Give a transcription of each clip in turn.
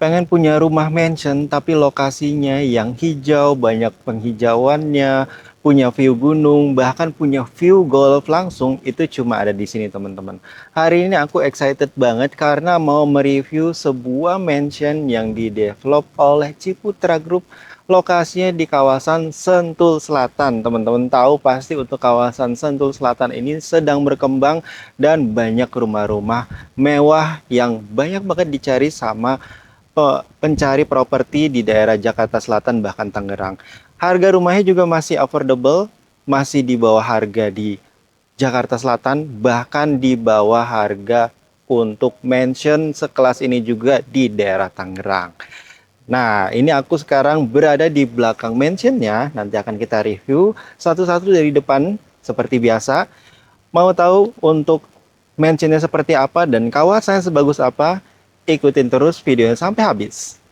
pengen punya rumah mansion tapi lokasinya yang hijau, banyak penghijauannya, punya view gunung, bahkan punya view golf langsung, itu cuma ada di sini teman-teman. Hari ini aku excited banget karena mau mereview sebuah mansion yang di-develop oleh Ciputra Group. Lokasinya di kawasan Sentul Selatan. Teman-teman tahu pasti untuk kawasan Sentul Selatan ini sedang berkembang dan banyak rumah-rumah mewah yang banyak banget dicari sama pencari properti di daerah Jakarta Selatan bahkan Tangerang. Harga rumahnya juga masih affordable, masih di bawah harga di Jakarta Selatan, bahkan di bawah harga untuk mansion sekelas ini juga di daerah Tangerang. Nah, ini aku sekarang berada di belakang mansionnya. Nanti akan kita review satu-satu dari depan seperti biasa. Mau tahu untuk mansionnya seperti apa dan kawasannya sebagus apa? Ikutin terus videonya sampai habis.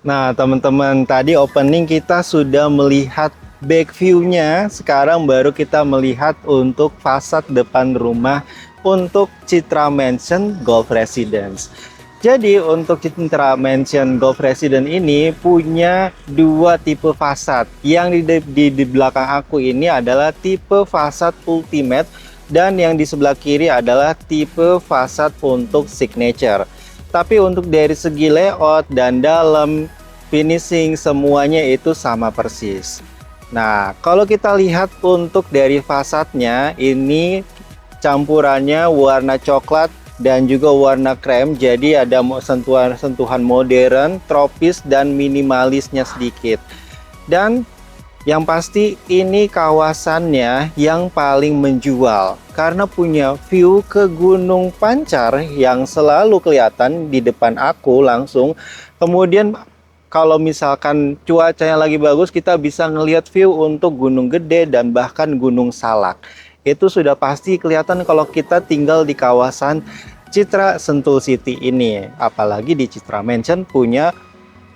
Nah, teman-teman, tadi opening kita sudah melihat back view-nya. Sekarang baru kita melihat untuk fasad depan rumah untuk Citra Mansion Golf Residence. Jadi, untuk Citra Mansion Golf Residence ini punya dua tipe fasad. Yang di belakang aku ini adalah tipe fasad Ultimate dan yang di sebelah kiri adalah tipe fasad untuk Signature. Tapi untuk dari segi layout dan dalam finishing semuanya itu sama persis. Nah, kalau kita lihat untuk dari fasadnya ini campurannya warna coklat dan juga warna krem. Jadi ada sentuhan modern, tropis dan minimalisnya sedikit. Dan yang pasti ini kawasannya yang paling menjual karena punya view ke Gunung Pancar yang selalu kelihatan di depan aku langsung. Kemudian kalau misalkan cuacanya lagi bagus, kita bisa ngelihat view untuk Gunung Gede dan bahkan Gunung Salak. Itu sudah pasti kelihatan kalau kita tinggal di kawasan Citra Sentul City ini. Apalagi di Citra Mansion punya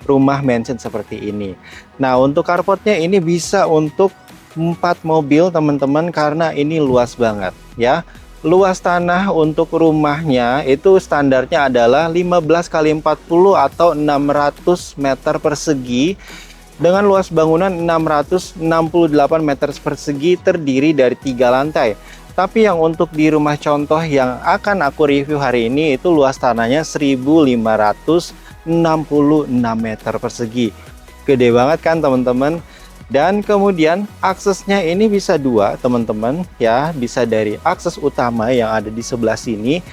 rumah mansion seperti ini. Nah, untuk carportnya ini bisa untuk 4 mobil teman-teman karena ini luas banget ya. Luas tanah untuk rumahnya itu standarnya adalah 15 kali 40 atau 600 meter persegi dengan luas bangunan 668 meter persegi terdiri dari 3 lantai. Tapi yang untuk di rumah contoh yang akan aku review hari ini itu luas tanahnya 1566 meter persegi. Gede banget kan teman-teman? Dan kemudian aksesnya ini bisa dua teman-teman ya, bisa dari akses utama yang ada di sebelah sini.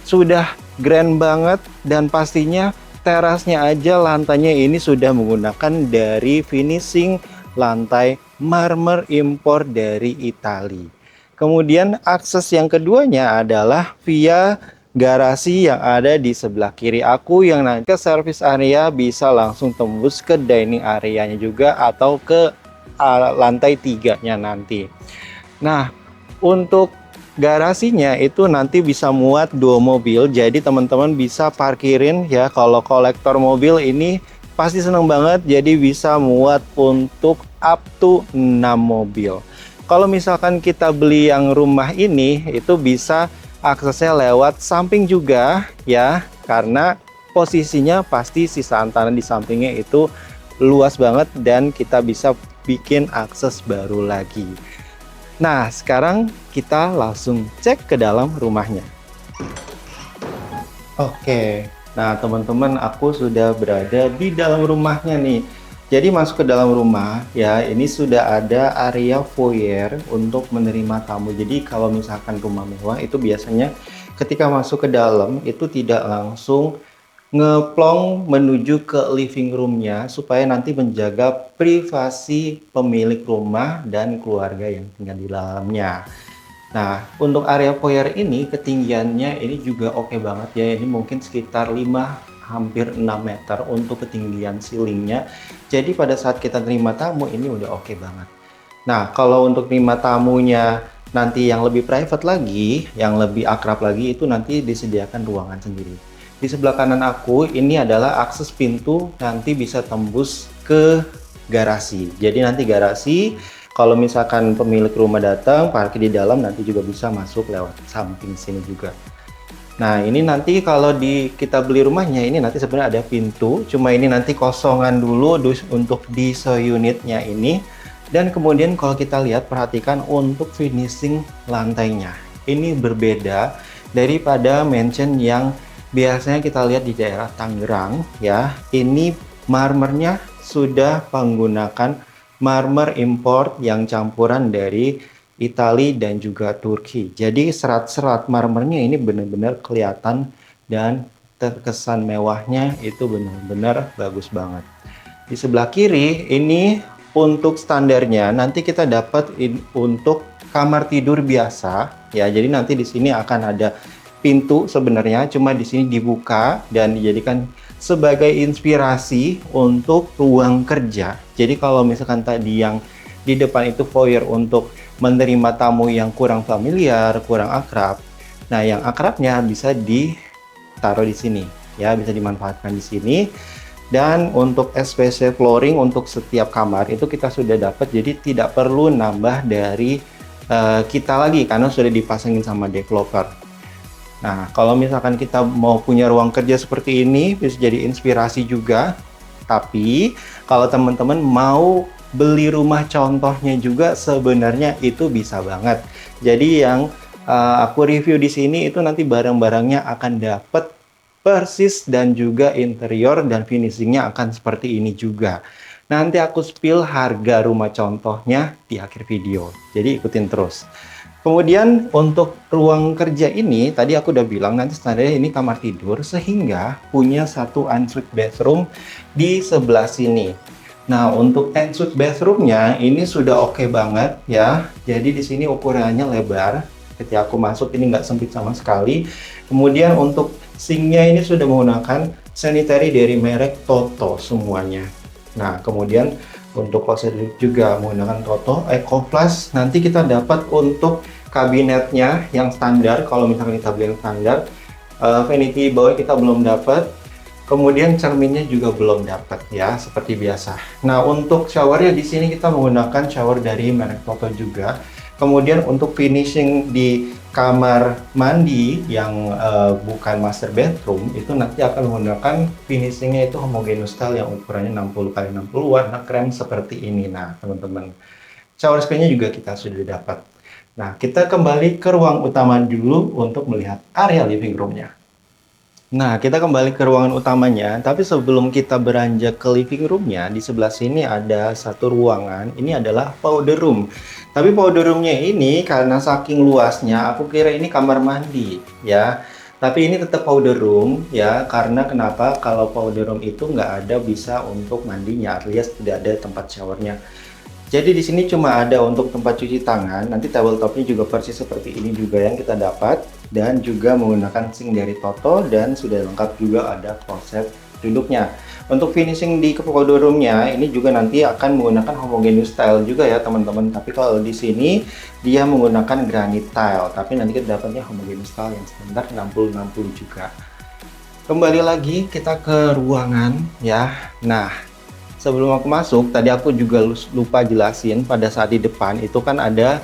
Sudah grand banget dan pastinya terasnya aja lantainya ini sudah menggunakan dari finishing lantai marmer impor dari Italia. Kemudian akses yang keduanya adalah via garasi yang ada di sebelah kiri aku yang nanti ke service area bisa langsung tembus ke dining areanya juga atau ke lantai 3-nya nanti. Nah, untuk garasinya itu nanti bisa muat 2 mobil. Jadi teman-teman bisa parkirin ya, kalau kolektor mobil ini pasti seneng banget. Jadi bisa muat untuk up to 6 mobil. Kalau misalkan kita beli yang rumah ini itu bisa aksesnya lewat samping juga ya, karena posisinya pasti sisaan tanah di sampingnya itu luas banget dan kita bisa bikin akses baru lagi. Nah, sekarang kita langsung cek ke dalam rumahnya. Oke, nah teman-teman aku sudah berada di dalam rumahnya nih. Jadi masuk ke dalam rumah ya, ini sudah ada area foyer untuk menerima tamu. Jadi kalau misalkan rumah mewah itu biasanya ketika masuk ke dalam itu tidak langsung ngeplong menuju ke living room-nya supaya nanti menjaga privasi pemilik rumah dan keluarga yang tinggal di dalamnya. Nah, untuk area foyer ini ketinggiannya ini juga oke banget ya. Ini mungkin sekitar 5 hampir 6 meter untuk ketinggian ceilingnya. Jadi pada saat kita terima tamu ini udah oke banget. Nah, kalau untuk terima tamunya nanti yang lebih private lagi, yang lebih akrab lagi, itu nanti disediakan ruangan sendiri. Di sebelah kanan aku, ini adalah akses pintu nanti bisa tembus ke garasi. Jadi nanti garasi, kalau misalkan pemilik rumah datang, parkir di dalam, nanti juga bisa masuk lewat samping sini juga. Nah, ini nanti kalau kita beli rumahnya, ini nanti sebenarnya ada pintu, cuma ini nanti kosongan dulu untuk di se-unitnya ini. Dan kemudian kalau kita lihat, perhatikan untuk finishing lantainya. Ini berbeda daripada mansion yang biasanya kita lihat di daerah Tangerang ya. Ini marmernya sudah menggunakan marmer import yang campuran dari Italia dan juga Turki. Jadi serat-serat marmernya ini benar-benar kelihatan dan terkesan mewahnya itu benar-benar bagus banget. Di sebelah kiri ini untuk standarnya nanti kita dapat untuk kamar tidur biasa ya. Jadi nanti di sini akan ada pintu sebenarnya, cuma di sini dibuka dan dijadikan sebagai inspirasi untuk ruang kerja. Jadi kalau misalkan tadi yang di depan itu foyer untuk menerima tamu yang kurang familiar, kurang akrab. Nah, yang akrabnya bisa ditaruh di sini, ya, bisa dimanfaatkan di sini. Dan untuk SPC flooring untuk setiap kamar itu kita sudah dapat, jadi tidak perlu nambah dari kita lagi karena sudah dipasangin sama developer. Nah, kalau misalkan kita mau punya ruang kerja seperti ini, bisa jadi inspirasi juga. Tapi kalau teman-teman mau beli rumah contohnya juga sebenarnya itu bisa banget. Jadi yang aku review di sini itu nanti barang-barangnya akan dapat persis dan juga interior dan finishingnya akan seperti ini juga. Nanti aku spill harga rumah contohnya di akhir video. Jadi ikutin terus. Kemudian untuk ruang kerja ini tadi aku udah bilang nanti standarnya ini kamar tidur sehingga punya satu ensuite bathroom di sebelah sini. Nah, untuk ensuite bathroomnya ini sudah oke banget ya. Jadi di sini ukurannya lebar. Ketika aku masuk ini nggak sempit sama sekali. Kemudian untuk sinknya ini sudah menggunakan sanitary dari merek Toto semuanya. Nah, kemudian untuk closet juga menggunakan Toto EcoPlus. Nanti kita dapat untuk kabinetnya yang standar. Kalau misalkan kita beli yang standar, vanity bawah kita belum dapat. Kemudian cerminnya juga belum dapat ya, seperti biasa. Nah, untuk showernya di sini kita menggunakan shower dari merek Toto juga. Kemudian untuk finishing di kamar mandi yang bukan master bedroom itu nanti akan menggunakan finishingnya itu homogeneous style yang ukurannya 60x60 warna krem seperti ini. Nah, teman-teman, shower screen-nya juga kita sudah dapat. Nah, kita kembali ke ruang utama dulu untuk melihat area living room-nya. Nah, kita kembali ke ruangan utamanya, tapi sebelum kita beranjak ke living room-nya, di sebelah sini ada satu ruangan, ini adalah powder room. Tapi powder room-nya ini karena saking luasnya, aku kira ini kamar mandi, ya. Tapi ini tetap powder room, ya, karena kenapa? Kalau powder room itu nggak ada bisa untuk mandinya, alias tidak ada tempat showernya. Jadi di sini cuma ada untuk tempat cuci tangan, nanti tabletopnya juga persis seperti ini juga yang kita dapat. Dan juga menggunakan sink dari Toto dan sudah lengkap juga ada kloset duduknya. Untuk finishing di powder room-nya ini juga nanti akan menggunakan homogeneous style juga ya teman-teman. Tapi kalau di sini dia menggunakan granite tile, tapi nanti kita dapatnya homogeneous style yang standar 60-60 juga. Kembali lagi kita ke ruangan ya. Nah, sebelum aku masuk tadi aku juga lupa jelasin pada saat di depan itu kan ada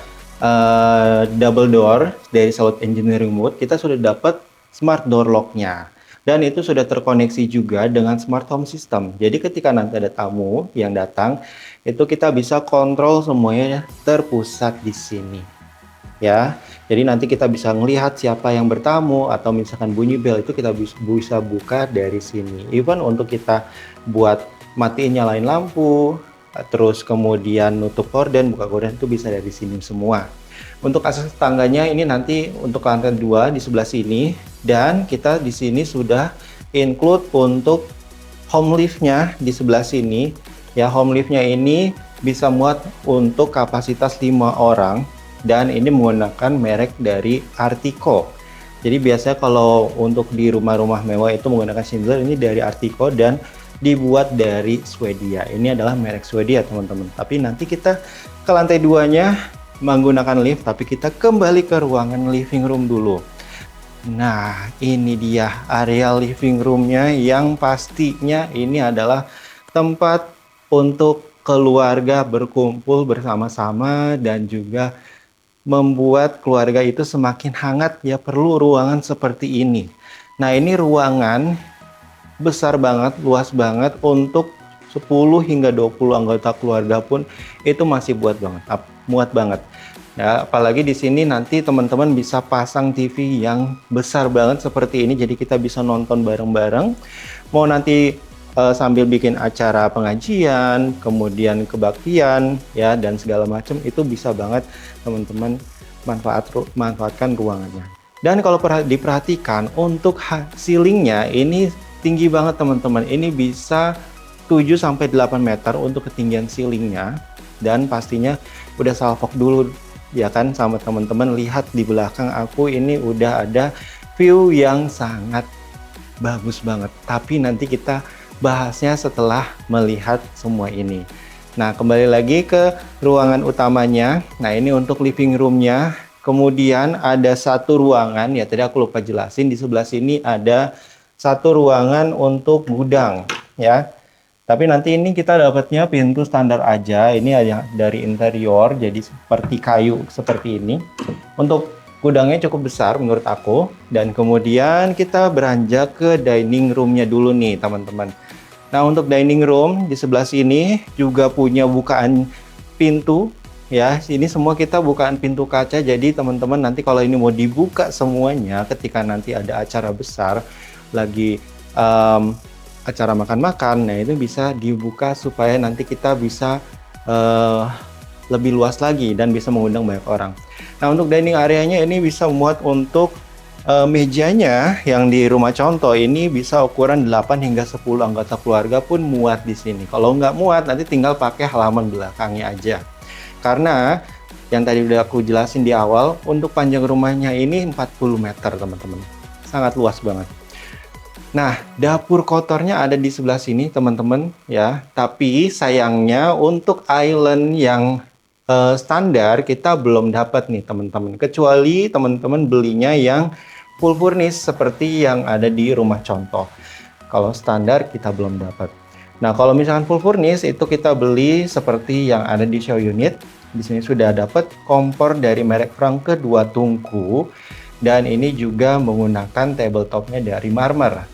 double door dari Salut Engineering Wood. Kita sudah dapat smart door lock-nya dan itu sudah terkoneksi juga dengan smart home system. Jadi ketika nanti ada tamu yang datang itu kita bisa kontrol semuanya terpusat di sini ya. Jadi nanti kita bisa melihat siapa yang bertamu atau misalkan bunyi bel itu kita bisa buka dari sini. Even untuk kita buat matiin nyalain lampu, terus kemudian nutup gorden, buka gorden itu bisa dari sini semua. Untuk akses tangganya ini nanti untuk lantai 2 di sebelah sini, dan kita di sini sudah include untuk home lift-nya di sebelah sini. Ya, home lift-nya ini bisa muat untuk kapasitas 5 orang dan ini menggunakan merek dari Artico. Jadi biasanya kalau untuk di rumah-rumah mewah itu menggunakan Schindler, ini dari Artico dan dibuat dari Swedia. Ini adalah merek Swedia teman-teman. Tapi nanti kita ke lantai 2-nya menggunakan lift, tapi kita kembali ke ruangan living room dulu. Nah, ini dia area living room-nya yang pastinya ini adalah tempat untuk keluarga berkumpul bersama-sama dan juga membuat keluarga itu semakin hangat ya, perlu ruangan seperti ini. Nah, ini ruangan besar banget, luas banget untuk 10 hingga 20 anggota keluarga pun itu masih muat banget. Ya, apalagi di sini nanti teman-teman bisa pasang TV yang besar banget seperti ini, jadi kita bisa nonton bareng-bareng. Mau nanti sambil bikin acara pengajian, kemudian kebaktian, ya dan segala macam itu bisa banget teman-teman manfaatkan ruangannya. Dan kalau diperhatikan untuk ceilingnya ini tinggi banget teman-teman. Ini bisa 7 sampai 8 meter untuk ketinggian ceilingnya, dan pastinya udah salvok dulu ya kan sama teman-teman. Lihat di belakang aku ini udah ada view yang sangat bagus banget, tapi nanti kita bahasnya setelah melihat semua ini. Nah, kembali lagi ke ruangan utamanya. Nah, ini untuk living room-nya. Kemudian ada satu ruangan, ya tadi aku lupa jelasin, di sebelah sini ada satu ruangan untuk gudang ya. Tapi nanti ini kita dapatnya pintu standar aja. Ini ada dari interior, jadi seperti kayu seperti ini. Untuk gudangnya cukup besar menurut aku. Dan kemudian kita beranjak ke dining room-nya dulu nih teman-teman. Nah, untuk dining room di sebelah sini juga punya bukaan pintu ya. Ini semua kita bukaan pintu kaca. Jadi teman-teman nanti kalau ini mau dibuka semuanya ketika nanti ada acara besar lagi acara makan-makan, nah itu bisa dibuka supaya nanti kita bisa lebih luas lagi dan bisa mengundang banyak orang. Nah, untuk dining area-nya ini bisa muat untuk mejanya yang di rumah contoh ini bisa ukuran 8 hingga 10 anggota keluarga pun muat di sini. Kalau nggak muat nanti tinggal pakai halaman belakangnya aja. Karena yang tadi udah aku jelasin di awal, untuk panjang rumahnya ini 40 meter teman-teman. Sangat luas banget. Nah, dapur kotornya ada di sebelah sini teman-teman ya. Tapi sayangnya untuk island yang standar kita belum dapat nih teman-teman. Kecuali teman-teman belinya yang full furnish seperti yang ada di rumah contoh. Kalau standar kita belum dapat. Nah, kalau misalkan full furnish itu kita beli seperti yang ada di show unit. Di sini sudah dapat kompor dari merek Franke 2 tungku. Dan ini juga menggunakan tabletopnya dari marmer.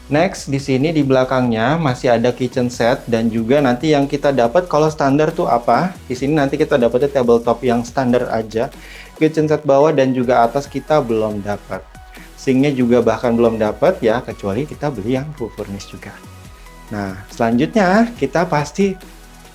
Next, di sini di belakangnya masih ada kitchen set dan juga nanti yang kita dapat kalau standar tuh apa? Di sini nanti kita dapatnya tabletop yang standar aja. Kitchen set bawah dan juga atas kita belum dapat. Sinknya juga bahkan belum dapat ya, kecuali kita beli yang full furnish juga. Nah, selanjutnya kita pasti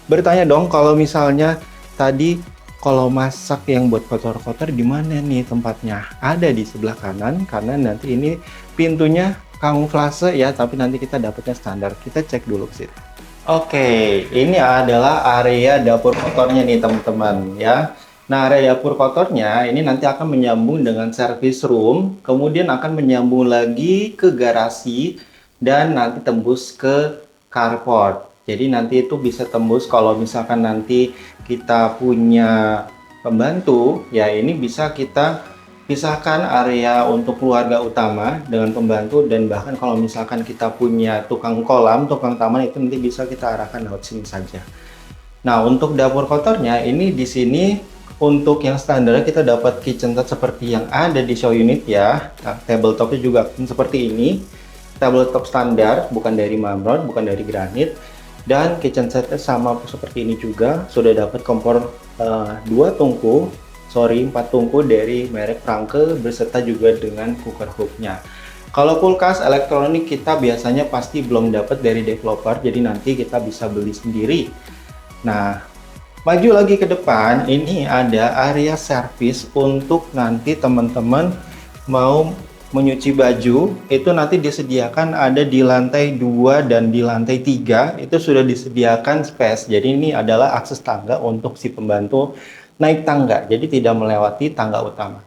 bertanya dong kalau misalnya tadi kalau masak yang buat kotor-kotor di mana nih tempatnya? Ada di sebelah kanan karena nanti ini pintunya kamuflase ya, tapi nanti kita dapatnya standar. Kita cek dulu ke situ. Oke, ini adalah area dapur kotornya nih teman-teman ya. Nah, area dapur kotornya ini nanti akan menyambung dengan service room, kemudian akan menyambung lagi ke garasi dan nanti tembus ke carport. Jadi nanti itu bisa tembus kalau misalkan nanti kita punya pembantu, ya ini bisa kita pisahkan area untuk keluarga utama dengan pembantu, dan bahkan kalau misalkan kita punya tukang kolam, tukang taman itu nanti bisa kita arahkan lewat sini saja. Nah, untuk dapur kotornya ini di sini untuk yang standar kita dapat kitchen set seperti yang ada di show unit ya. Nah, tabletopnya juga seperti ini. Tabletop standar, bukan dari marmer, bukan dari granit. Dan kitchen setnya sama seperti ini juga. Sudah dapat kompor 4 tungku dari merek Franke beserta juga dengan cooker hooknya. Kalau kulkas elektronik kita biasanya pasti belum dapat dari developer, jadi nanti kita bisa beli sendiri. Nah, maju lagi ke depan, ini ada area service untuk nanti teman-teman mau menyuci baju, itu nanti disediakan ada di lantai 2 dan di lantai 3, itu sudah disediakan space. Jadi ini adalah akses tangga untuk si pembantu naik tangga, jadi tidak melewati tangga utama.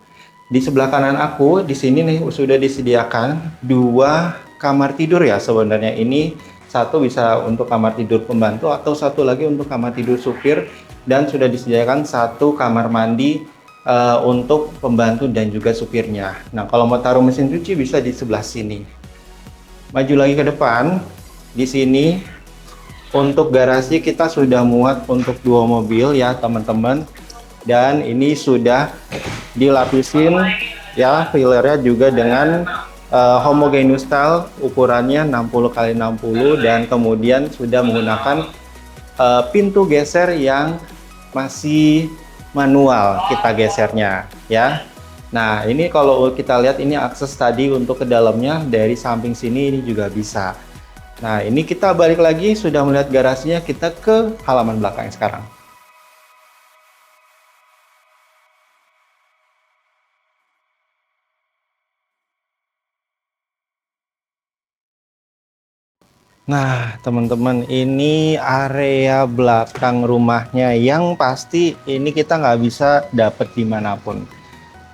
Di sebelah kanan aku, di sini nih sudah disediakan 2 kamar tidur ya sebenarnya. Ini satu bisa untuk kamar tidur pembantu atau satu lagi untuk kamar tidur supir dan sudah disediakan satu kamar mandi untuk pembantu dan juga supirnya. Nah, kalau mau taruh mesin cuci bisa di sebelah sini. Maju lagi ke depan, di sini untuk garasi kita sudah muat untuk 2 mobil ya teman-teman. Dan ini sudah dilapisin ya fillernya juga dengan homogeneous style, ukurannya 60x60, dan kemudian sudah menggunakan pintu geser yang masih manual kita gesernya ya. Nah, ini kalau kita lihat ini akses tadi untuk ke dalamnya dari samping sini ini juga bisa. Nah, ini kita balik lagi, sudah melihat garasinya, kita ke halaman belakang sekarang. Nah, teman-teman, ini area belakang rumahnya yang pasti ini kita nggak bisa dapet dimanapun.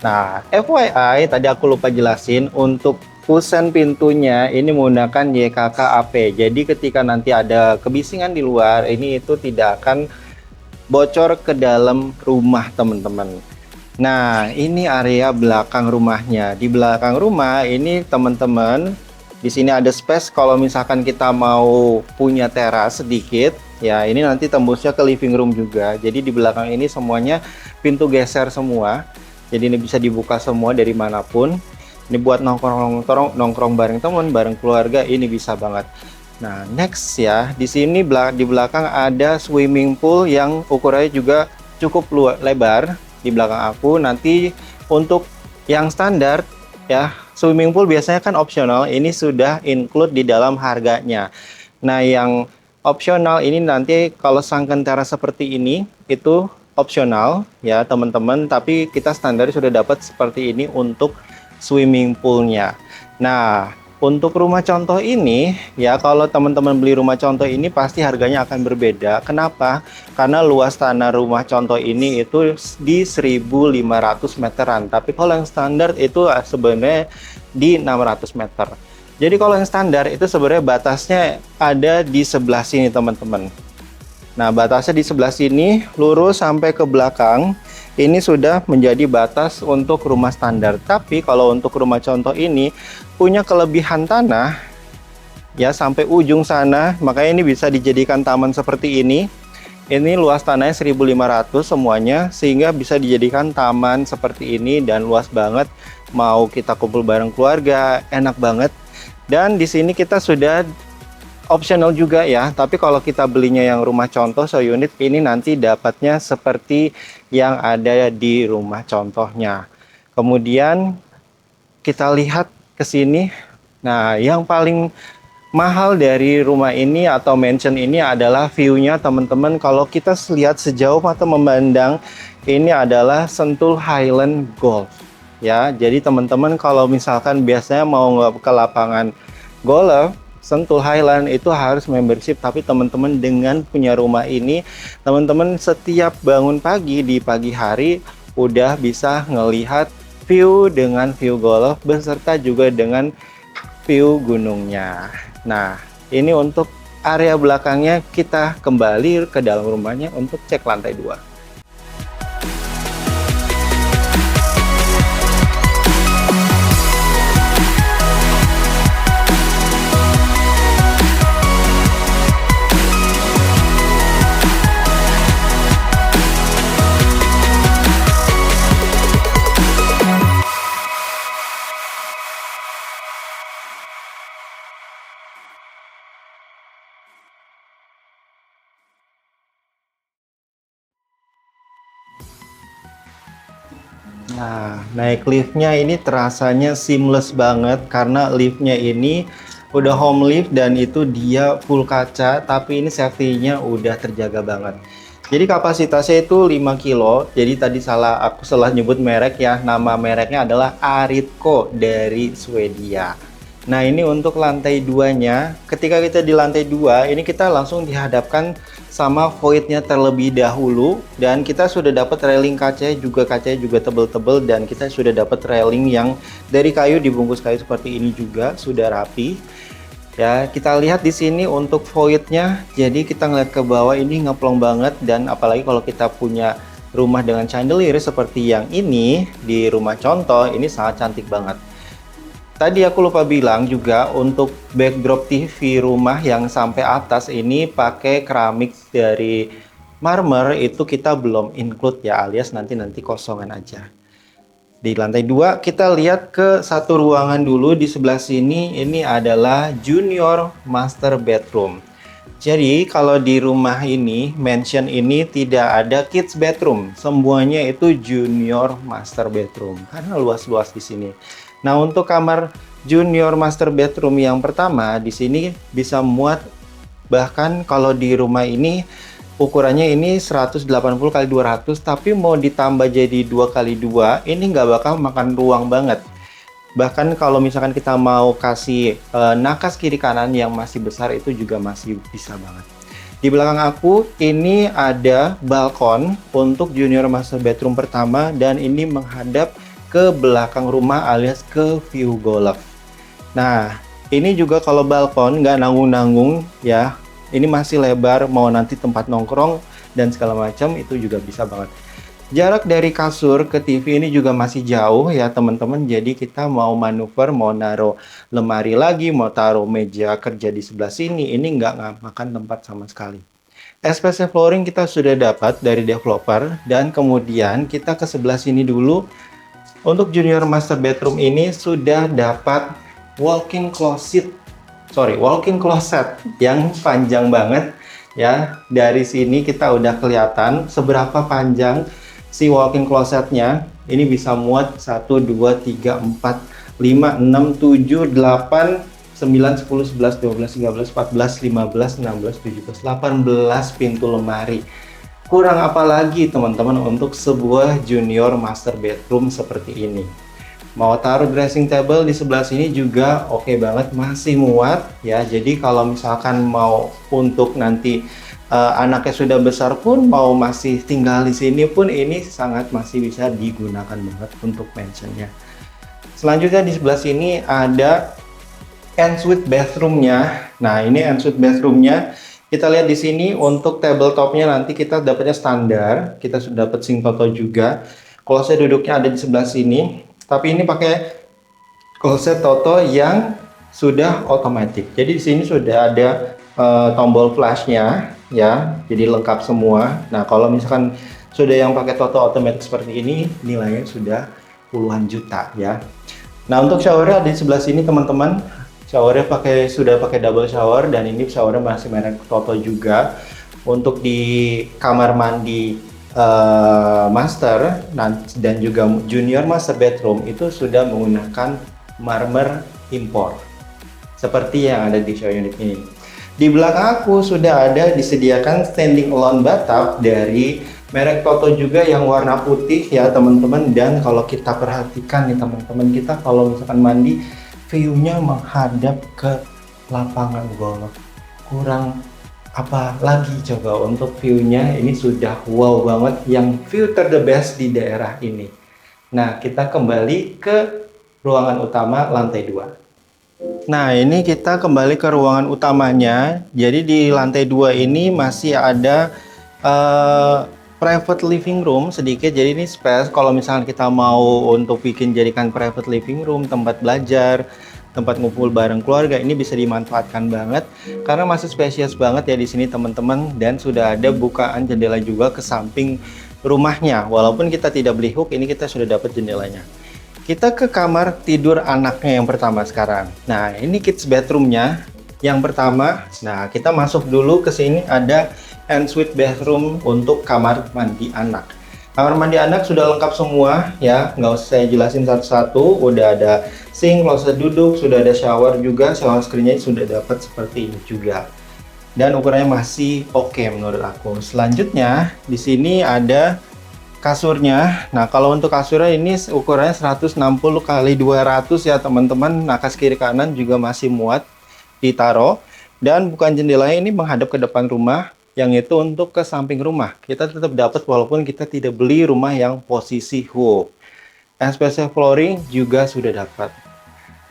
Nah, FYI, tadi aku lupa jelasin, untuk kusen pintunya ini menggunakan YKK-AP. Jadi ketika nanti ada kebisingan di luar, ini itu tidak akan bocor ke dalam rumah, teman-teman. Nah, ini area belakang rumahnya. Di belakang rumah ini, teman-teman, di sini ada space kalau misalkan kita mau punya teras sedikit, ya ini nanti tembusnya ke living room juga. Jadi di belakang ini semuanya pintu geser semua. Jadi ini bisa dibuka semua dari manapun. Ini buat nongkrong bareng teman, bareng keluarga, ini bisa banget. Nah, next ya, di sini di belakang ada swimming pool yang ukurannya juga cukup lebar di belakang aku. Nanti untuk yang standar ya, swimming pool biasanya kan opsional, ini sudah include di dalam harganya. Nah, yang opsional ini nanti kalau sunken teras seperti ini itu opsional ya teman-teman, tapi kita standar sudah dapat seperti ini untuk swimming poolnya. Nah, untuk rumah contoh ini ya, kalau teman-teman beli rumah contoh ini pasti harganya akan berbeda. Kenapa? Karena luas tanah rumah contoh ini itu di 1.500 meteran, tapi kalau yang standar itu sebenarnya di 600 meter. Jadi kalau yang standar itu sebenarnya batasnya ada di sebelah sini teman-teman. Nah, batasnya di sebelah sini lurus sampai ke belakang. Ini sudah menjadi batas untuk rumah standar. Tapi kalau untuk rumah contoh ini punya kelebihan tanah ya sampai ujung sana, makanya ini bisa dijadikan taman seperti ini. Ini luas tanahnya 1.500 semuanya, sehingga bisa dijadikan taman seperti ini dan luas banget. Mau kita kumpul bareng keluarga, enak banget. Dan di sini kita sudah optional juga ya, tapi kalau kita belinya yang rumah contoh unit ini nanti dapatnya seperti yang ada di rumah contohnya. Kemudian kita lihat ke sini. Nah, yang paling mahal dari rumah ini atau mansion ini adalah view-nya teman-teman. Kalau kita lihat sejauh mata memandang, ini adalah Sentul Highland Golf ya. Jadi teman-teman kalau misalkan biasanya mau ke lapangan golf Sentul Highland itu harus membership, tapi teman-teman dengan punya rumah ini, teman-teman setiap bangun pagi di pagi hari udah bisa ngelihat view dengan view golf beserta juga dengan view gunungnya. Nah, ini untuk area belakangnya. Kita kembali ke dalam rumahnya untuk cek lantai 2. Nah, naik liftnya ini terasanya seamless banget karena liftnya ini udah home lift dan itu dia full kaca, tapi ini safety-nya udah terjaga banget. Jadi kapasitasnya itu 5 kilo. Jadi tadi aku salah nyebut merek ya. Nama mereknya adalah Aritco dari Swedia. Nah, ini untuk lantai 2-nya. Ketika kita di lantai 2, ini kita langsung dihadapkan sama void-nya terlebih dahulu, dan kita sudah dapat railing kacanya juga tebel-tebel, dan kita sudah dapat railing yang dari kayu, dibungkus kayu seperti ini juga sudah rapi. Ya, kita lihat di sini untuk voidnya, jadi kita ngeliat ke bawah ini ngeplong banget, dan apalagi kalau kita punya rumah dengan chandelier seperti yang ini di rumah contoh, ini sangat cantik banget. Tadi aku lupa bilang juga untuk backdrop TV rumah yang sampai atas ini pakai keramik dari marmer, itu kita belum include ya, alias nanti kosongan aja. Di lantai 2 kita lihat ke satu ruangan dulu di sebelah sini, ini adalah junior master bedroom. Jadi kalau di rumah ini, mansion ini tidak ada kids bedroom, semuanya itu junior master bedroom karena luas-luas di sini. Nah, untuk kamar junior master bedroom yang pertama di sini bisa muat, bahkan kalau di rumah ini ukurannya ini 180 kali 200, tapi mau ditambah jadi 2 kali 2 ini nggak bakal makan ruang banget. Bahkan kalau misalkan kita mau kasih nakas kiri kanan yang masih besar, itu juga masih bisa banget. Di belakang aku ini ada balkon untuk junior master bedroom pertama, dan ini menghadap ke belakang rumah alias ke view golf. Nah, ini juga kalau balkon nggak nanggung-nanggung ya. Ini masih lebar, mau nanti tempat nongkrong dan segala macam itu juga bisa banget. Jarak dari kasur ke TV ini juga masih jauh ya teman-teman. Jadi kita mau manuver, mau naruh lemari lagi, mau taruh meja kerja di sebelah sini, ini nggak makan tempat sama sekali. SPC flooring kita sudah dapat dari developer, dan kemudian kita ke sebelah sini dulu. Untuk junior master bedroom ini sudah dapat walk-in closet yang panjang banget ya. Dari sini kita udah kelihatan seberapa panjang si walk-in closetnya. Ini bisa muat 1, 2, 3, 4, 5, 6, 7, 8, 9, 10, 11, 12, 13, 14, 15, 16, 17, 18 pintu lemari. Kurang apa lagi teman-teman untuk sebuah junior master bedroom seperti ini. Mau taruh dressing table di sebelah sini juga oke banget, masih muat ya. Jadi kalau misalkan mau untuk nanti anaknya sudah besar pun, mau masih tinggal di sini pun, ini sangat masih bisa digunakan banget untuk mansionnya. Selanjutnya di sebelah sini ada ensuite bathroomnya. Nah, ini ensuite bathroomnya. Kita lihat di sini untuk tabletopnya nanti kita dapatnya standar. Kita sudah dapat sink toto juga. Closet duduknya ada di sebelah sini. Tapi ini pakai closet toto yang sudah otomatis. Jadi di sini sudah ada tombol flashnya ya. Jadi lengkap semua. Nah, kalau misalkan sudah yang pakai toto otomatis seperti ini, nilainya sudah puluhan juta ya. Nah, untuk showernya ada di sebelah sini teman-teman. Showernya sudah pakai double shower, dan ini showernya masih merek toto juga. Untuk di kamar mandi master dan juga junior master bedroom itu sudah menggunakan marmer impor seperti yang ada di show unit ini. Di belakang aku sudah ada disediakan standing alone bathtub dari merek toto juga yang warna putih ya teman-teman. Dan kalau kita perhatikan nih teman-teman, kita kalau misalkan mandi, view-nya menghadap ke lapangan golf. Kurang apa lagi coba untuk view-nya, ini sudah wow banget, yang view the best di daerah ini. Nah, kita kembali ke ruangan utama lantai 2. Nah, ini kita kembali ke ruangan utamanya. Jadi di lantai 2 ini masih ada private living room sedikit. Jadi ini space kalau misalnya kita mau untuk jadikan private living room, tempat belajar, tempat ngumpul bareng keluarga, ini bisa dimanfaatkan banget karena masih spesies banget ya di sini teman-teman. Dan sudah ada bukaan jendela juga ke samping rumahnya. Walaupun kita tidak beli hook, ini kita sudah dapat jendelanya. Kita ke kamar tidur anaknya yang pertama sekarang. Nah, ini kids bedroomnya yang pertama. Nah, kita masuk dulu ke sini, ada ensuite bathroom untuk kamar mandi anak. Kamar mandi anak sudah lengkap semua ya, nggak usah saya jelasin satu-satu. Udah ada sink, closet duduk, sudah ada shower juga, shower screen-nya sudah dapat seperti ini juga. Dan ukurannya masih oke menurut aku. Selanjutnya di sini ada kasurnya. Nah, kalau untuk kasurnya ini ukurannya 160 kali 200 ya teman-teman. Nakas kiri kanan juga masih muat ditaruh. Dan bukan jendelanya ini menghadap ke depan rumah, yang itu untuk ke samping rumah. Kita tetap dapat walaupun kita tidak beli rumah yang posisi hook. SPC flooring juga sudah dapat.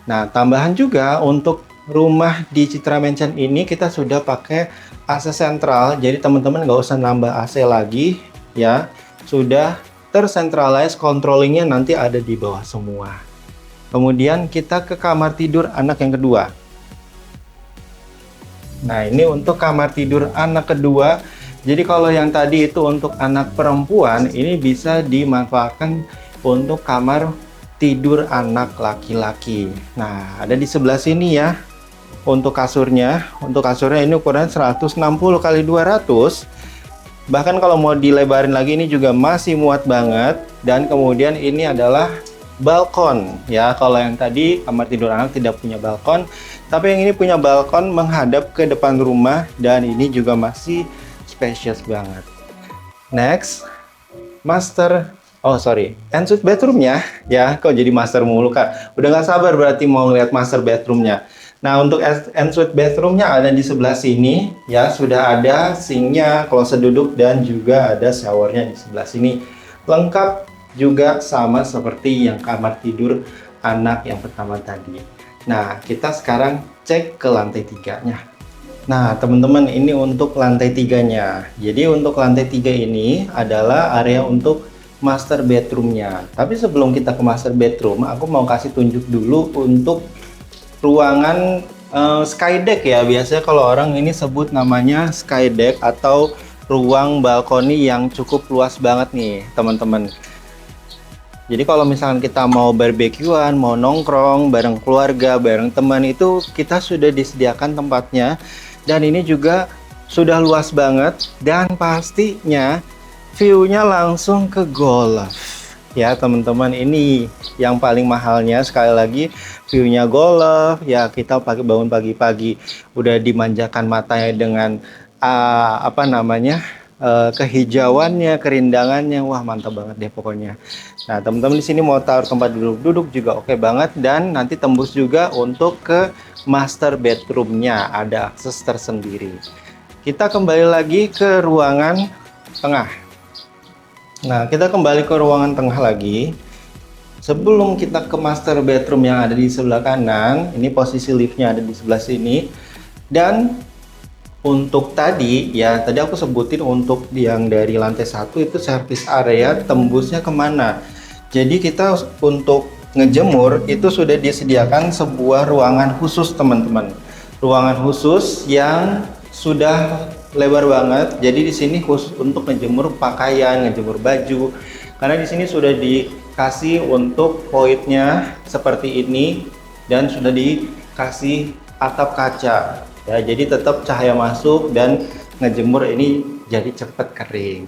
Nah, tambahan juga untuk rumah di Citra Mansion ini kita sudah pakai AC sentral, jadi teman-teman nggak usah nambah AC lagi ya, sudah tersentralize, controllingnya nanti ada di bawah semua. Kemudian kita ke kamar tidur anak yang kedua. Nah, ini untuk kamar tidur anak kedua. Jadi kalau yang tadi itu untuk anak perempuan, ini bisa dimanfaatkan untuk kamar tidur anak laki-laki. Nah, ada di sebelah sini ya. Untuk kasurnya ini ukuran 160 kali 200. Bahkan kalau mau dilebarin lagi ini juga masih muat banget. Dan kemudian ini adalah balkon ya. Kalau yang tadi kamar tidur anak tidak punya balkon, tapi yang ini punya balkon menghadap ke depan rumah dan ini juga masih spacious banget. Next, ensuite bedroomnya ya. Kok jadi master mulu Kak? Udah nggak sabar berarti mau ngeliat master bedroomnya. Nah, untuk ensuite bathroomnya ada di sebelah sini ya, sudah ada sinknya, kloset duduk dan juga ada showernya di sebelah sini. Lengkap juga sama seperti yang kamar tidur anak yang pertama tadi. Nah, kita sekarang cek ke lantai 3-nya. Nah, teman-teman, ini untuk lantai 3-nya. Jadi untuk lantai 3 ini adalah area untuk master bedroomnya. Tapi sebelum kita ke master bedroom, aku mau kasih tunjuk dulu untuk ruangan skydeck ya. Biasanya kalau orang ini sebut namanya skydeck atau ruang balkoni yang cukup luas banget nih teman-teman. Jadi kalau misalkan kita mau barbekyuan, mau nongkrong bareng keluarga, bareng teman, itu kita sudah disediakan tempatnya. Dan ini juga sudah luas banget dan pastinya view-nya langsung ke golf. Ya teman-teman, ini yang paling mahalnya. Sekali lagi, view-nya golf ya, kita bangun pagi-pagi udah dimanjakan matanya dengan kehijauannya, kerindangannya. Wah, mantap banget deh pokoknya. Nah, teman-teman di sini mau taruh tempat duduk juga oke banget, dan nanti tembus juga untuk ke master bedroom-nya, ada akses tersendiri. Kita kembali lagi ke ruangan tengah. Nah, kita kembali ke ruangan tengah lagi. Sebelum kita ke master bedroom yang ada di sebelah kanan, ini posisi liftnya ada di sebelah sini. Dan untuk tadi aku sebutin untuk yang dari lantai 1 itu service area, tembusnya kemana. Jadi kita untuk ngejemur itu sudah disediakan sebuah ruangan khusus teman-teman. Ruangan khusus yang sudah lebar banget. Jadi di sini khusus untuk ngejemur pakaian, ngejemur baju. Karena di sini sudah dikasih untuk voidnya seperti ini dan sudah dikasih atap kaca. Ya, jadi tetap cahaya masuk dan ngejemur ini jadi cepat kering.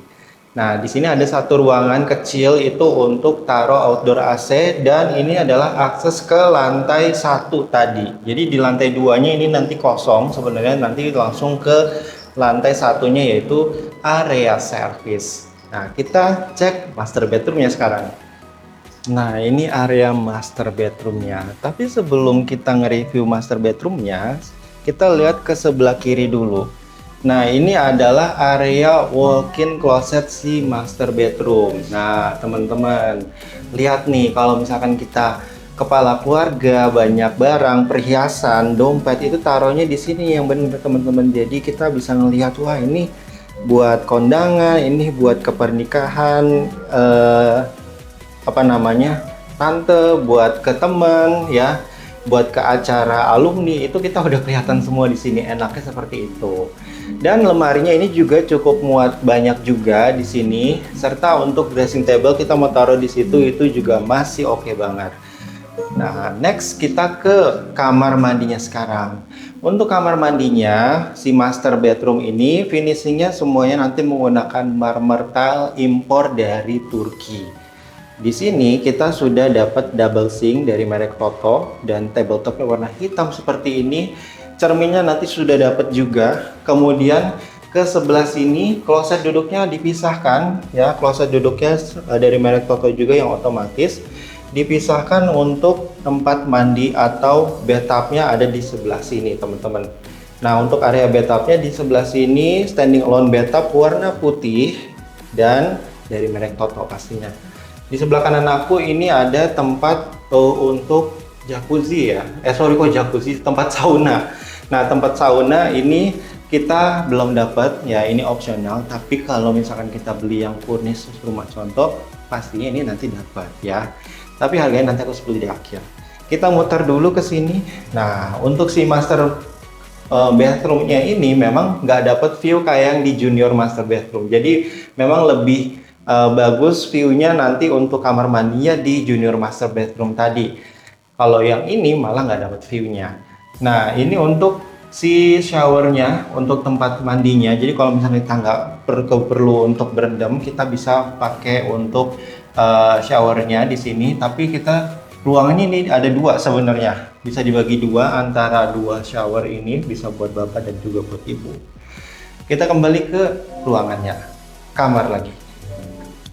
Nah, di sini ada satu ruangan kecil itu untuk taruh outdoor AC, dan ini adalah akses ke lantai 1 tadi. Jadi di lantai 2-nya ini nanti kosong sebenarnya, nanti langsung ke lantai 1-nya yaitu area service. Nah, kita cek master bedroomnya sekarang. Nah, ini area master bedroomnya. Tapi sebelum kita nge-review master bedroomnya, kita lihat ke sebelah kiri dulu. Nah, ini adalah area walk-in closet si master bedroom. Nah, teman-teman, lihat nih, kalau misalkan kita kepala keluarga, banyak barang, perhiasan, dompet, itu taruhnya di sini yang benar teman-teman. Jadi kita bisa ngelihat, wah ini buat kondangan, ini buat kepernikahan, tante, buat ke teman ya, buat ke acara alumni, itu kita udah kelihatan semua di sini. Enaknya seperti itu. Dan lemarinya ini juga cukup muat banyak juga di sini, serta untuk dressing table kita mau taruh di situ itu juga masih oke banget. Nah, next kita ke kamar mandinya sekarang. Untuk kamar mandinya si master bedroom ini finishingnya semuanya nanti menggunakan marmer tile impor dari Turki. Di sini kita sudah dapat double sink dari merek Toto dan tabletopnya warna hitam seperti ini. Cerminnya nanti sudah dapat juga. Kemudian ke sebelah sini kloset duduknya dipisahkan ya, kloset duduknya dari merek Toto juga yang otomatis dipisahkan untuk tempat mandi atau bathtubnya ada di sebelah sini teman-teman. Nah, untuk area bathtubnya di sebelah sini standing alone bathtub warna putih dan dari merek Toto pastinya. Di sebelah kanan aku ini ada tempat untuk jacuzzi ya. Sorry kok jacuzzi, tempat sauna. Nah, tempat sauna ini kita belum dapat ya, ini opsional. Tapi kalau misalkan kita beli yang furnish rumah contoh, pastinya ini nanti dapat ya. Tapi harganya nanti aku beli di akhir. Kita muter dulu ke sini. Nah, untuk si master bathroomnya ini memang nggak dapat view kayak yang di junior master bathroom. Jadi memang lebih bagus view-nya nanti untuk kamar mandinya di junior master bedroom tadi. Kalau yang ini malah nggak dapat view-nya. Nah, ini untuk si showernya, untuk tempat mandinya. Jadi kalau misalnya kita nggak perlu untuk berendam, kita bisa pakai untuk showernya di sini. Tapi kita ruangannya ini ada dua sebenarnya. Bisa dibagi dua antara dua shower ini, bisa buat bapak dan juga buat ibu. Kita kembali ke ruangannya, kamar lagi.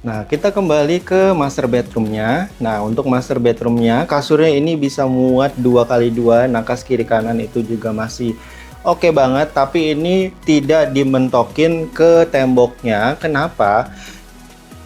Nah, kita kembali ke master bedroomnya. Nah, untuk master bedroomnya, kasurnya ini bisa muat 2x2, nakas kiri kanan itu juga masih oke banget. Tapi ini tidak dimentokin ke temboknya. Kenapa?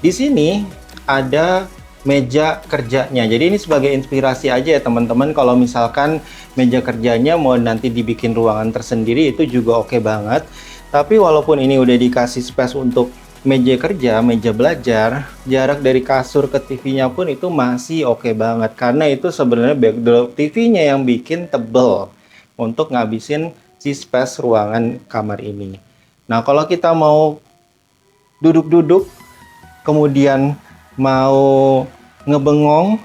Di sini ada meja kerjanya. Jadi ini sebagai inspirasi aja ya teman-teman. Kalau misalkan meja kerjanya mau nanti dibikin ruangan tersendiri, itu juga oke banget. Tapi walaupun ini udah dikasih space untuk meja kerja, meja belajar, jarak dari kasur ke TV-nya pun itu masih oke banget. Karena itu sebenarnya backdrop TV-nya yang bikin tebel untuk ngabisin si space ruangan kamar ini. Nah, kalau kita mau duduk-duduk, kemudian mau ngebengong,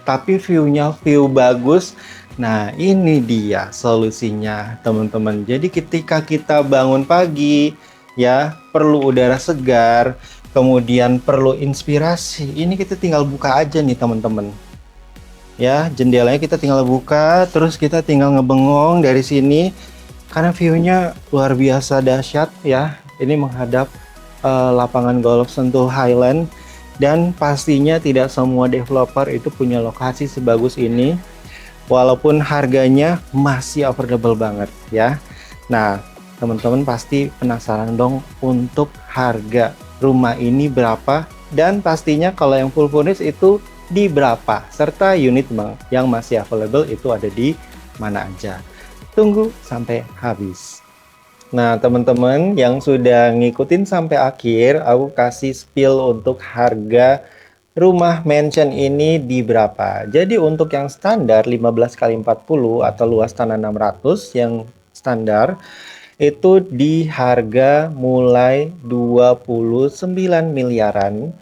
tapi view-nya view bagus. Nah, ini dia solusinya, teman-teman. Jadi ketika kita bangun pagi, ya perlu udara segar, kemudian perlu inspirasi, ini kita tinggal buka aja nih teman-teman ya, jendelanya kita tinggal buka, terus kita tinggal ngebengong dari sini karena view-nya luar biasa dahsyat ya. Ini menghadap lapangan golf Sentul Highland, dan pastinya tidak semua developer itu punya lokasi sebagus ini, walaupun harganya masih affordable banget ya. Nah, teman-teman pasti penasaran dong untuk harga rumah ini berapa, dan pastinya kalau yang full furnish itu di berapa, serta unit yang masih available itu ada di mana aja. Tunggu sampai habis. Nah, teman-teman yang sudah ngikutin sampai akhir, aku kasih spill untuk harga rumah mansion ini di berapa. Jadi untuk yang standar 15x40 atau luas tanah 600 yang standar, itu di harga mulai 29 miliaran.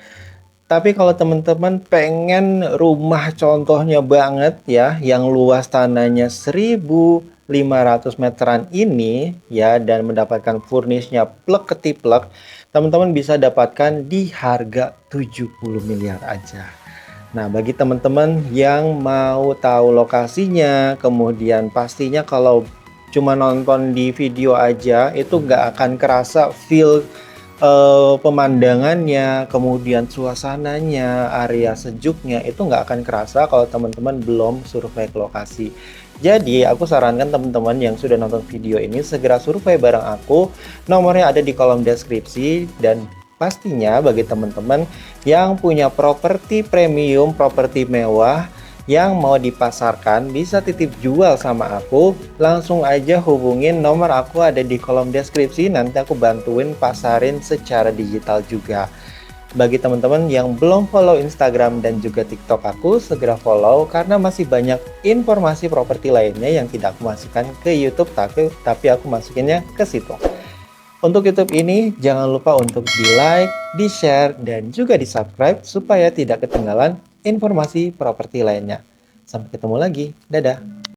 Tapi kalau teman-teman pengen rumah contohnya banget ya, yang luas tanahnya 1.500 meteran ini ya, dan mendapatkan furnishnya plek ketiplek, teman-teman bisa dapatkan di harga 70 miliar aja. Nah, bagi teman-teman yang mau tahu lokasinya, kemudian pastinya kalau cuma nonton di video aja itu nggak akan kerasa feel pemandangannya, kemudian suasananya, area sejuknya itu nggak akan kerasa kalau teman-teman belum survei ke lokasi. Jadi aku sarankan teman-teman yang sudah nonton video ini segera survei bareng aku. Nomornya ada di kolom deskripsi. Dan pastinya bagi teman-teman yang punya properti premium, properti mewah yang mau dipasarkan, bisa titip jual sama aku, langsung aja hubungin, nomor aku ada di kolom deskripsi, nanti aku bantuin pasarin secara digital juga. Bagi teman-teman yang belum follow Instagram dan juga TikTok aku, segera follow karena masih banyak informasi properti lainnya yang tidak aku masukkan ke YouTube, tapi aku masukinnya ke situ. Untuk YouTube ini jangan lupa untuk di like, di share, dan juga di subscribe supaya tidak ketinggalan informasi properti lainnya. Sampai ketemu lagi, dadah!